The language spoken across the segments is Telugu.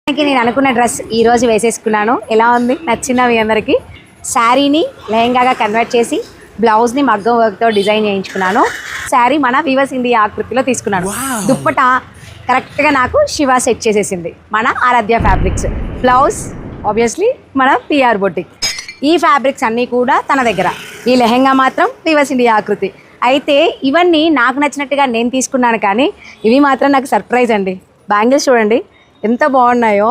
నేను అనుకున్న డ్రెస్ ఈ రోజు వేసేసుకున్నాను. ఎలా ఉంది? నచ్చిందా మీ అందరికీ? శారీని లెహంగాగా కన్వర్ట్ చేసి బ్లౌజ్ని మగ్గం వర్క్తో డిజైన్ చేయించుకున్నాను. శారీ మన వీవర్స్ ఇండియా ఆకృతిలో తీసుకున్నాను. దుప్పట కరెక్ట్గా నాకు శివ సెట్ చేసేసింది, మన ఆరాధ్య ఫ్యాబ్రిక్స్. బ్లౌజ్ ఆబ్వియస్లీ మన పిఆర్ బొటిక్. ఈ ఫ్యాబ్రిక్స్ అన్నీ కూడా తన దగ్గర. ఈ లెహంగా మాత్రం వీవర్స్ ఇండియా ఆకృతి. అయితే ఇవన్నీ నాకు నచ్చినట్టుగా నేను తీసుకున్నాను, కానీ ఇవి మాత్రం నాకు సర్ప్రైజ్ అండి. బ్యాంగిల్స్ చూడండి ఎంత బాగున్నాయో,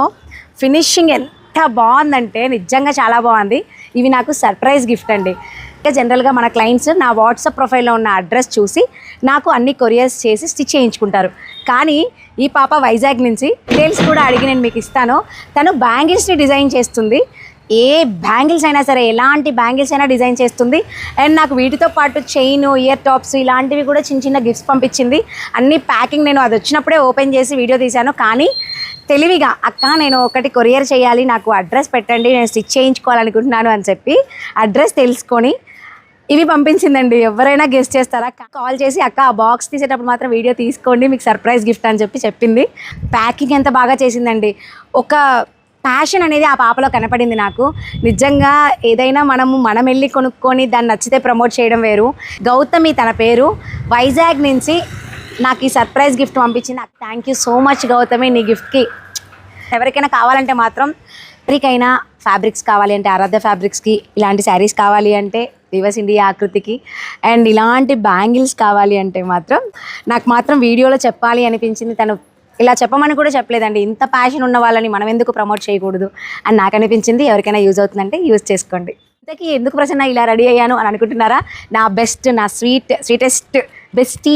ఫినిషింగ్ ఎంత బాగుందంటే నిజంగా చాలా బాగుంది. ఇవి నాకు సర్ప్రైజ్ గిఫ్ట్ అండి. ఇంకా జనరల్గా మన క్లయింట్స్ నా వాట్సాప్ ప్రొఫైల్లో ఉన్న అడ్రస్ చూసి నాకు అన్ని కొరియర్స్ చేసి స్టిచ్ చేయించుకుంటారు. కానీ ఈ పాప వైజాగ్ నుంచి డీటెయిల్స్ కూడా అడిగి నేను మీకు ఇస్తాను. తను బ్యాంగిల్స్ని డిజైన్ చేస్తుంది. ఏ బ్యాంగిల్స్ అయినా సరే, ఎలాంటి బ్యాంగిల్స్ అయినా డిజైన్ చేస్తుంది. అండ్ నాకు వీటితో పాటు చైన్, ఇయర్ టాప్స్ ఇలాంటివి కూడా చిన్న చిన్న గిఫ్ట్స్ పంపించింది. అన్ని ప్యాకింగ్ నేను అది వచ్చినప్పుడే ఓపెన్ చేసి వీడియో తీశాను. కానీ తెలివిగా అక్క నేను ఒకటి కొరియర్ చేయాలి, నాకు అడ్రస్ పెట్టండి, నేను స్టిచ్ చేయించుకోవాలనుకుంటున్నాను అని చెప్పి అడ్రస్ తెలుసుకొని ఇవి పంపించిందండి. ఎవరైనా గెస్ట్ చేస్తారా? కాల్ చేసి అక్క ఆ బాక్స్ తీసేటప్పుడు మాత్రం వీడియో తీసుకోండి, మీకు సర్ప్రైజ్ గిఫ్ట్ అని చెప్పి చెప్పింది. ప్యాకింగ్ ఎంత బాగా చేసిందండి. ఒక ప్యాషన్ అనేది ఆ పాపలో కనపడింది నాకు. నిజంగా ఏదైనా మనం వెళ్ళి కొనుక్కొని దాన్ని నచ్చితే ప్రమోట్ చేయడం వేరు. గౌతమి తన పేరు, వైజాగ్ నుంచి నాకు ఈ సర్ప్రైజ్ గిఫ్ట్ పంపించింది. Thank you so much Gautami, నీ గిఫ్ట్కి. ఎవరికైనా కావాలంటే మాత్రం, ఎవరికైనా ఫ్యాబ్రిక్స్ కావాలి అంటే ఆరాధ్య ఫ్యాబ్రిక్స్కి, ఇలాంటి శారీస్ కావాలి అంటే వీవర్స్ ఇండియా ఆకృతికి, అండ్ ఇలాంటి బ్యాంగిల్స్ కావాలి అంటే మాత్రం నాకు మాత్రం వీడియోలో చెప్పాలి అనిపించింది. తను ఇలా చెప్పమని కూడా చెప్పలేదండి. ఇంత ప్యాషన్ ఉన్న వాళ్ళని మనం ఎందుకు ప్రమోట్ చేయకూడదు అని నాకు అనిపించింది. ఎవరికైనా యూజ్ అవుతుందంటే యూజ్ చేసుకోండి. ఇంతకీ ఎందుకు ప్రసన్న ఇలా రెడీ అయ్యాను అని అనుకుంటున్నారా? నా బెస్ట్, నా స్వీటెస్ట్ బెస్టీ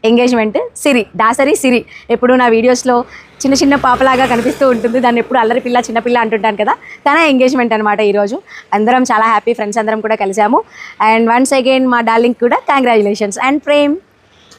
ఎంగేజ్మెంట్ సిరి, దాసరి సిరి. ఎప్పుడు నా వీడియోస్లో చిన్న చిన్న పాపలాగా కనిపిస్తూ ఉంటుంది. దాన్ని ఎప్పుడు అల్లరి పిల్ల, చిన్నపిల్ల అంటుంటాను కదా. తన ఎంగేజ్మెంట్ అనమాట ఈరోజు. అందరం చాలా హ్యాపీ, ఫ్రెండ్స్ అందరం కూడా కలిసాము. అండ్ వన్స్ అగైన్ మా డార్లింగ్ కూడా కంగ్రాచులేషన్స్. అండ్ ప్రేమ్.